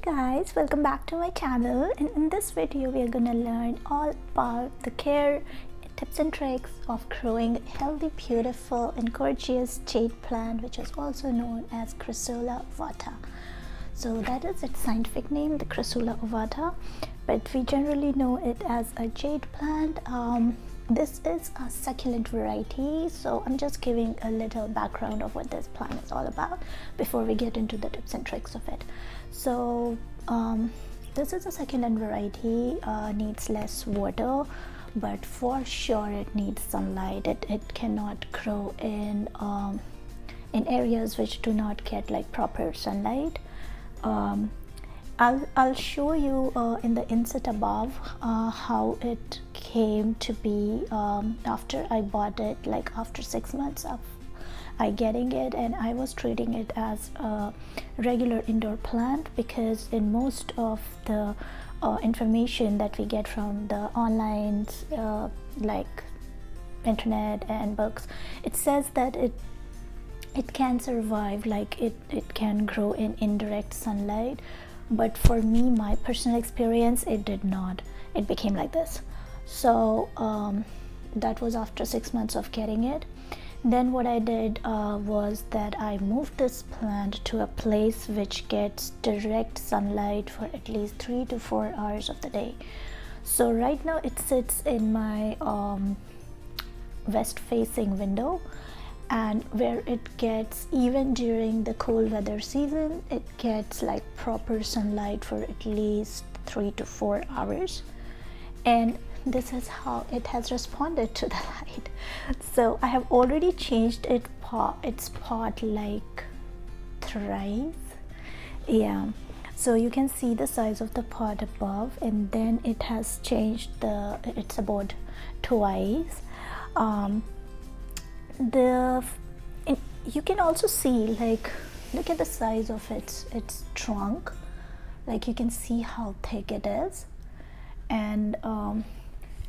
guys, welcome back to my channel, and in this video we are gonna learn all about the care tips and tricks of growing healthy, beautiful and gorgeous jade plant, which is also known as Crassula Ovata. So that is its scientific name, the Crassula Ovata, but we generally know it as a jade plant. This is a succulent variety, so I'm just giving a little background of what this plant is all about before we get into the tips and tricks of it. So this is a succulent variety, needs less water, but for sure it needs sunlight. It cannot grow in areas which do not get like proper sunlight. I'll show you in the insert above how it came to be after I bought it, like after 6 months of I getting it, and I was treating it as a regular indoor plant, because in most of the information that we get from the online like internet and books, it says that it can survive, like it can grow in indirect sunlight. But for me, my personal experience, it did not. It became like this. So that was after 6 months of getting it. Then what I did was that I moved this plant to a place which gets direct sunlight for at least 3 to 4 hours of the day. So right now it sits in my west facing window, and where it gets, even during the cold weather season, it gets like proper sunlight for at least 3 to 4 hours. And this is how it has responded to the light. So I have already changed its pot like thrice. Yeah, so you can see the size of the pot above, and then it has changed it's about twice. You can also see, like, look at the size of its trunk. Like, you can see how thick it is. And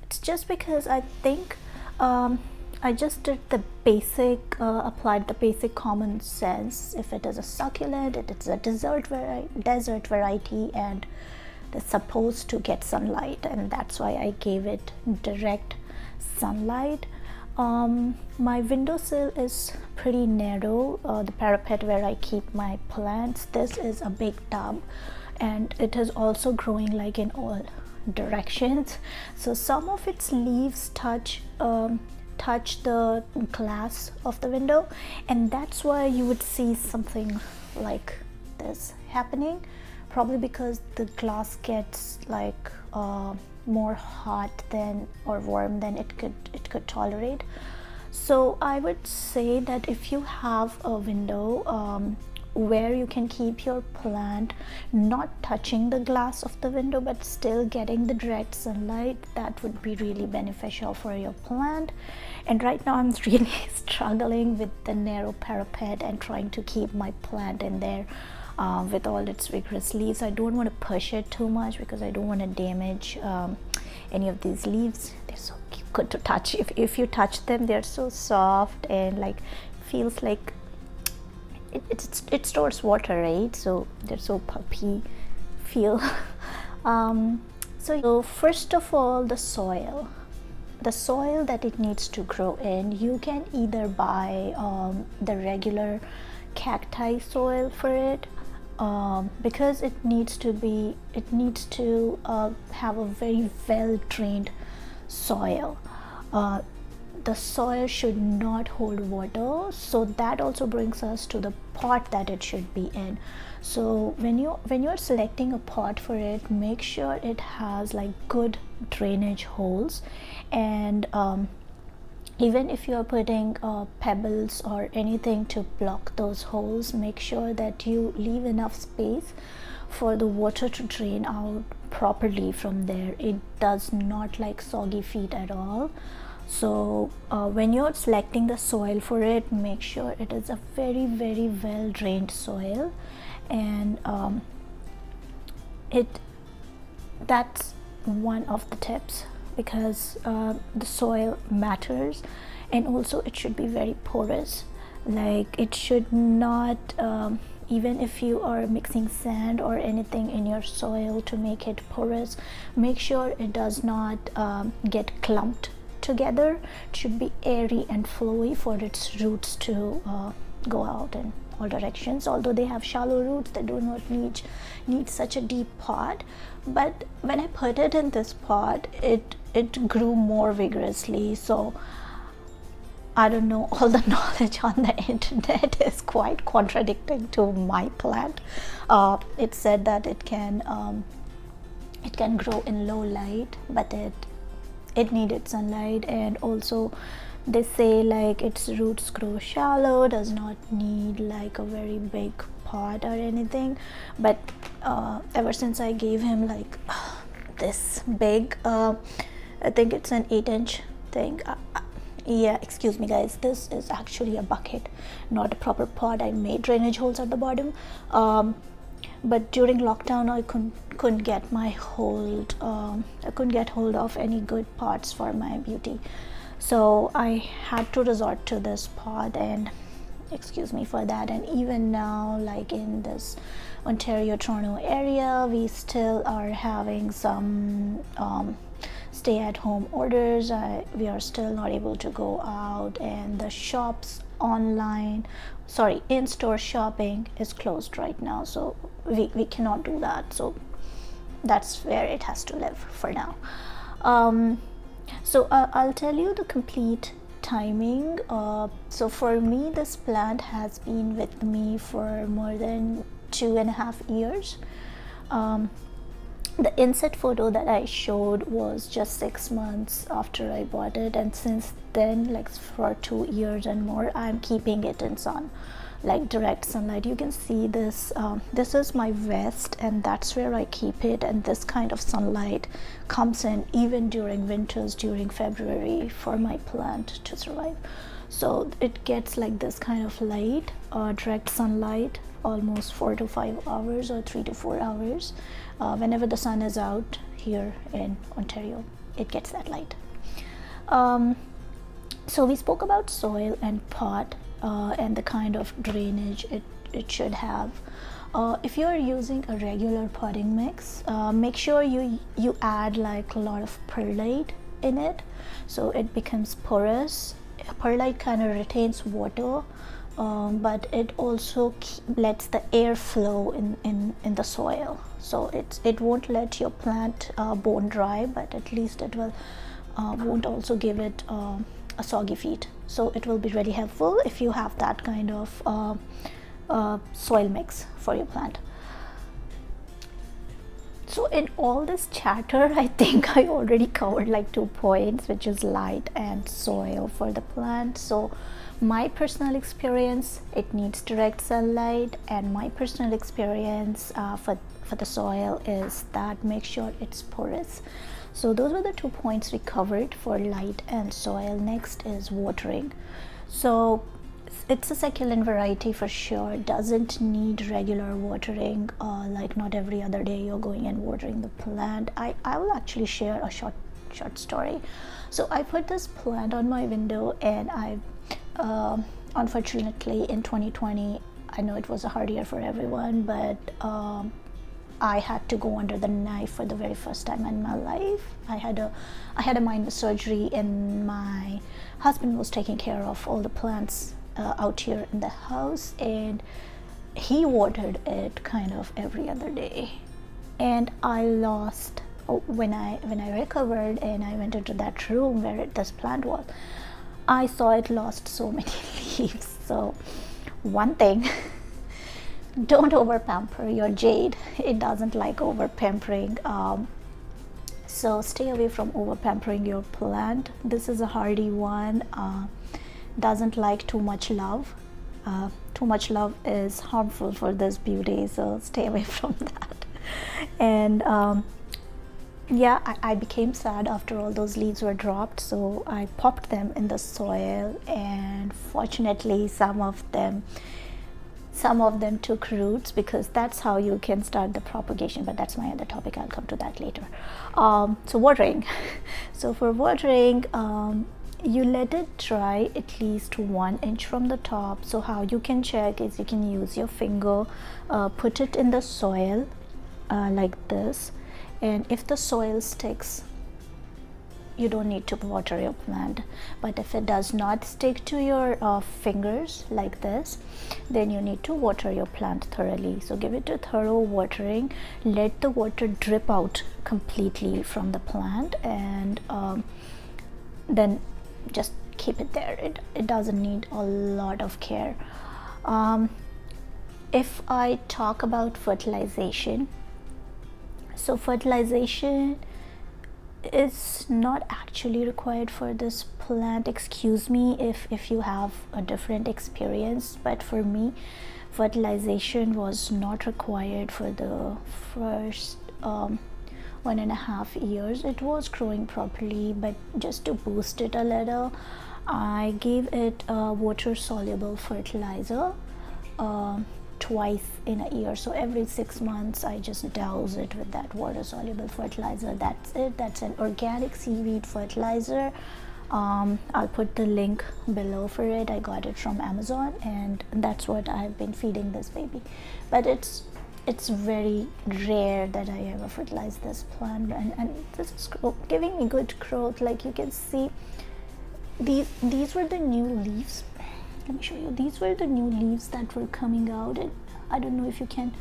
it's just because I think I just did the basic applied the basic common sense. If it is a succulent, it's a desert variety, and it's supposed to get sunlight, and that's why I gave it direct sunlight. My windowsill is pretty narrow, the parapet where I keep my plants. This is a big tub, and it is also growing like in all directions, so some of its leaves touch the glass of the window, and that's why you would see something like this happening, probably because the glass gets like more hot than or warm than it could tolerate. So I would say that if you have a window where you can keep your plant not touching the glass of the window but still getting the direct sunlight, that would be really beneficial for your plant. And right now I'm really struggling with the narrow parapet and trying to keep my plant in there with all its vigorous leaves. I don't want to push it too much because I don't want to damage any of these leaves. They're so good to touch. If you touch them, they're so soft and like feels like it stores water, right? So they're so puppy feel. So first of all, the soil that it needs to grow in, you can either buy the regular cacti soil for it, because it needs to have a very well drained soil. The soil should not hold water, so that also brings us to the pot that it should be in. So when you're selecting a pot for it, make sure it has like good drainage holes, and even if you're putting pebbles or anything to block those holes, make sure that you leave enough space for the water to drain out properly from there. It does not like soggy feet at all. So when you're selecting the soil for it, make sure it is a very, very well drained soil, and that's one of the tips, because the soil matters, and also it should be very porous. Like, it should not even if you are mixing sand or anything in your soil to make it porous, make sure it does not get clumped together. It should be airy and flowy for its roots to go out in all directions. Although they have shallow roots, they do not need such a deep pot. But when I put it in this pot, it grew more vigorously. So I don't know, all the knowledge on the internet is quite contradicting to my plant. It said that it can grow in low light, but it needed sunlight. And also they say like its roots grow shallow, does not need like a very big pot or anything. But ever since I gave him like this big, I think it's an 8-inch thing. Yeah, excuse me guys, this is actually a bucket, not a proper pot. I made drainage holes at the bottom, but during lockdown I couldn't get my hold I couldn't get hold of any good pots for my beauty, so I had to resort to this pot, and excuse me for that. And even now, like in this Ontario, Toronto area, we still are having some stay-at-home orders. We are still not able to go out, and the shops in-store shopping is closed right now, so we cannot do that. So that's where it has to live for now. So I'll tell you the complete timing. So for me, this plant has been with me for more than 2.5 years. The inset photo that I showed was just 6 months after I bought it, and since then, like for 2 years and more, I'm keeping it in sun, like direct sunlight. You can see this. This is my vest, and that's where I keep it, and this kind of sunlight comes in even during winters, during February, for my plant to survive. So it gets like this kind of light, direct sunlight, almost 4 to 5 hours or 3 to 4 hours. Whenever the sun is out here in Ontario, it gets that light. So we spoke about soil and pot, and the kind of drainage it should have. If you are using a regular potting mix, make sure you add like a lot of perlite in it, so it becomes porous. Perlite kind of retains water, but it also lets the air flow in the soil, so it won't let your plant bone dry, but at least it will won't also give it a soggy feet. So it will be really helpful if you have that kind of soil mix for your plant. So in all this chatter, I think I already covered like 2 points, which is light and soil for the plant. So my personal experience, it needs direct sunlight, and my personal experience for the soil is that make sure it's porous. So those were the 2 points we covered for light and soil. Next is watering. So it's a succulent variety for sure, doesn't need regular watering, like not every other day you're going and watering the plant. I will actually share a short story. So I put this plant on my window, and I unfortunately in 2020, I know it was a hard year for everyone, but I had to go under the knife for the very first time in my life. I had a minor surgery, and my husband was taking care of all the plants out here in the house, and he watered it kind of every other day. And I lost, when I recovered and I went into that room where this plant was, I saw it lost so many leaves. So one thing, don't over pamper your jade. It doesn't like over pampering. So stay away from over pampering your plant. This is a hardy one, doesn't like too much love. Too much love is harmful for this beauty, so stay away from that. And yeah, I became sad after all those leaves were dropped, so I popped them in the soil, and fortunately some of them took roots, because that's how you can start the propagation, but that's my other topic. I'll come to that later. So watering. So for watering, you let it dry at least 1 inch from the top. So how you can check is you can use your finger, put it in the soil like this, and if the soil sticks, you don't need to water your plant. But if it does not stick to your fingers like this, then you need to water your plant thoroughly. So give it a thorough watering, let the water drip out completely from the plant, and then just keep it there. It doesn't need a lot of care. If I talk about fertilization, so fertilization is not actually required for this plant. Excuse me if you have a different experience, but for me, fertilization was not required for the first 1.5 years. It was growing properly, but just to boost it a little, I gave it a water soluble fertilizer twice in a year. So every 6 months I just douse it with that water soluble fertilizer. That's it. That's an organic seaweed fertilizer. I'll put the link below for it. I got it from Amazon, and that's what I've been feeding this baby. But it's very rare that I ever fertilize this plant, and this is giving me good growth. Like you can see, these were the new leaves. Let me show you. These were the new leaves that were coming out, and I don't know if you can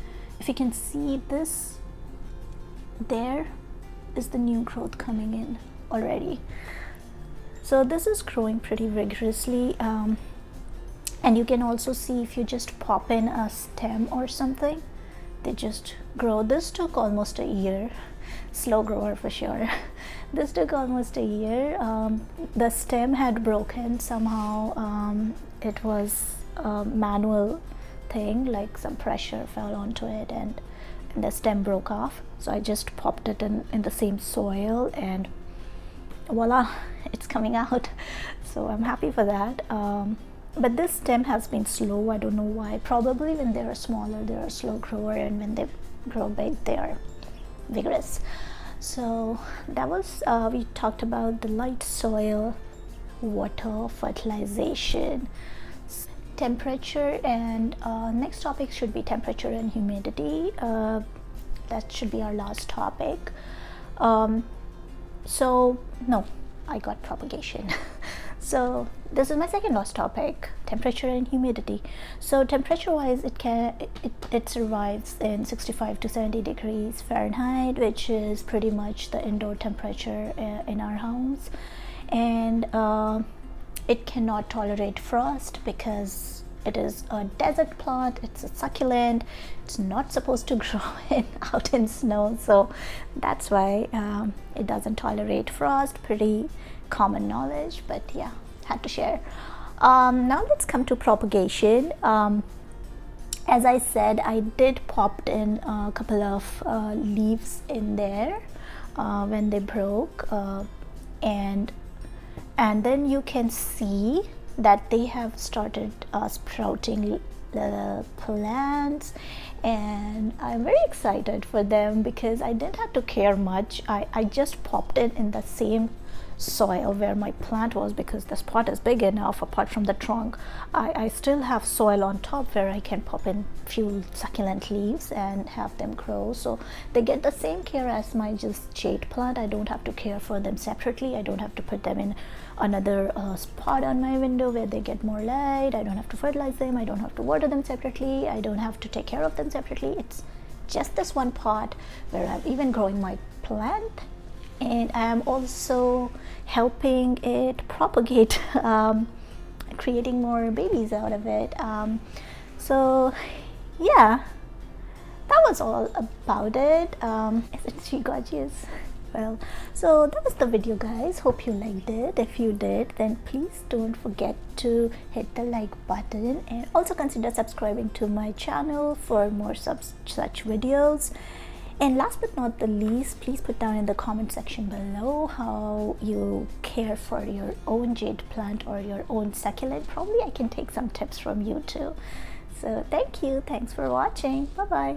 see this. There is the new growth coming in already. So this is growing pretty vigorously, and you can also see if you just pop in a stem or something, they just grow. This took almost a year. Slow grower for sure. This took almost a year. The stem had broken somehow. It was a manual thing, like some pressure fell onto it, and the stem broke off. So I just popped it in the same soil, and voila, it's coming out. So I'm happy for that. But this stem has been slow. I don't know why. Probably when they are smaller, they're a slow grower, and when they grow big, they are vigorous. So that was we talked about the light soil, water, fertilization, temperature, and next topic should be temperature and humidity. That should be our last topic. So no, I got propagation. So this is my second last topic, temperature and humidity. So temperature wise, it survives in 65 to 70 degrees Fahrenheit, which is pretty much the indoor temperature in our homes, and it cannot tolerate frost because it is a desert plant. It's a succulent. It's not supposed to grow out in snow, so that's why it doesn't tolerate frost. Pretty common knowledge, but yeah, had to share. Now let's come to propagation. As I said, I did popped in a couple of leaves in there when they broke, and then you can see that they have started sprouting little plants, and I'm very excited for them because I didn't have to care much. I just popped it in the same soil where my plant was, because the spot is big enough. Apart from the trunk, I still have soil on top where I can pop in few succulent leaves and have them grow, so they get the same care as my just jade plant. I don't have to care for them separately. I don't have to put them in another spot on my window where they get more light. I don't have to fertilize them. I don't have to water them separately. I don't have to take care of them separately. It's just this one pot where I'm even growing my plant, and I'm also helping it propagate, creating more babies out of it. So yeah, that was all about it. Isn't she gorgeous? Well, so that was the video, guys. Hope you liked it. If you did, then please don't forget to hit the like button, and also consider subscribing to my channel for more such videos. And last but not the least, please put down in the comment section below how you care for your own jade plant or your own succulent. Probably I can take some tips from you too. So thank you. Thanks for watching. Bye bye.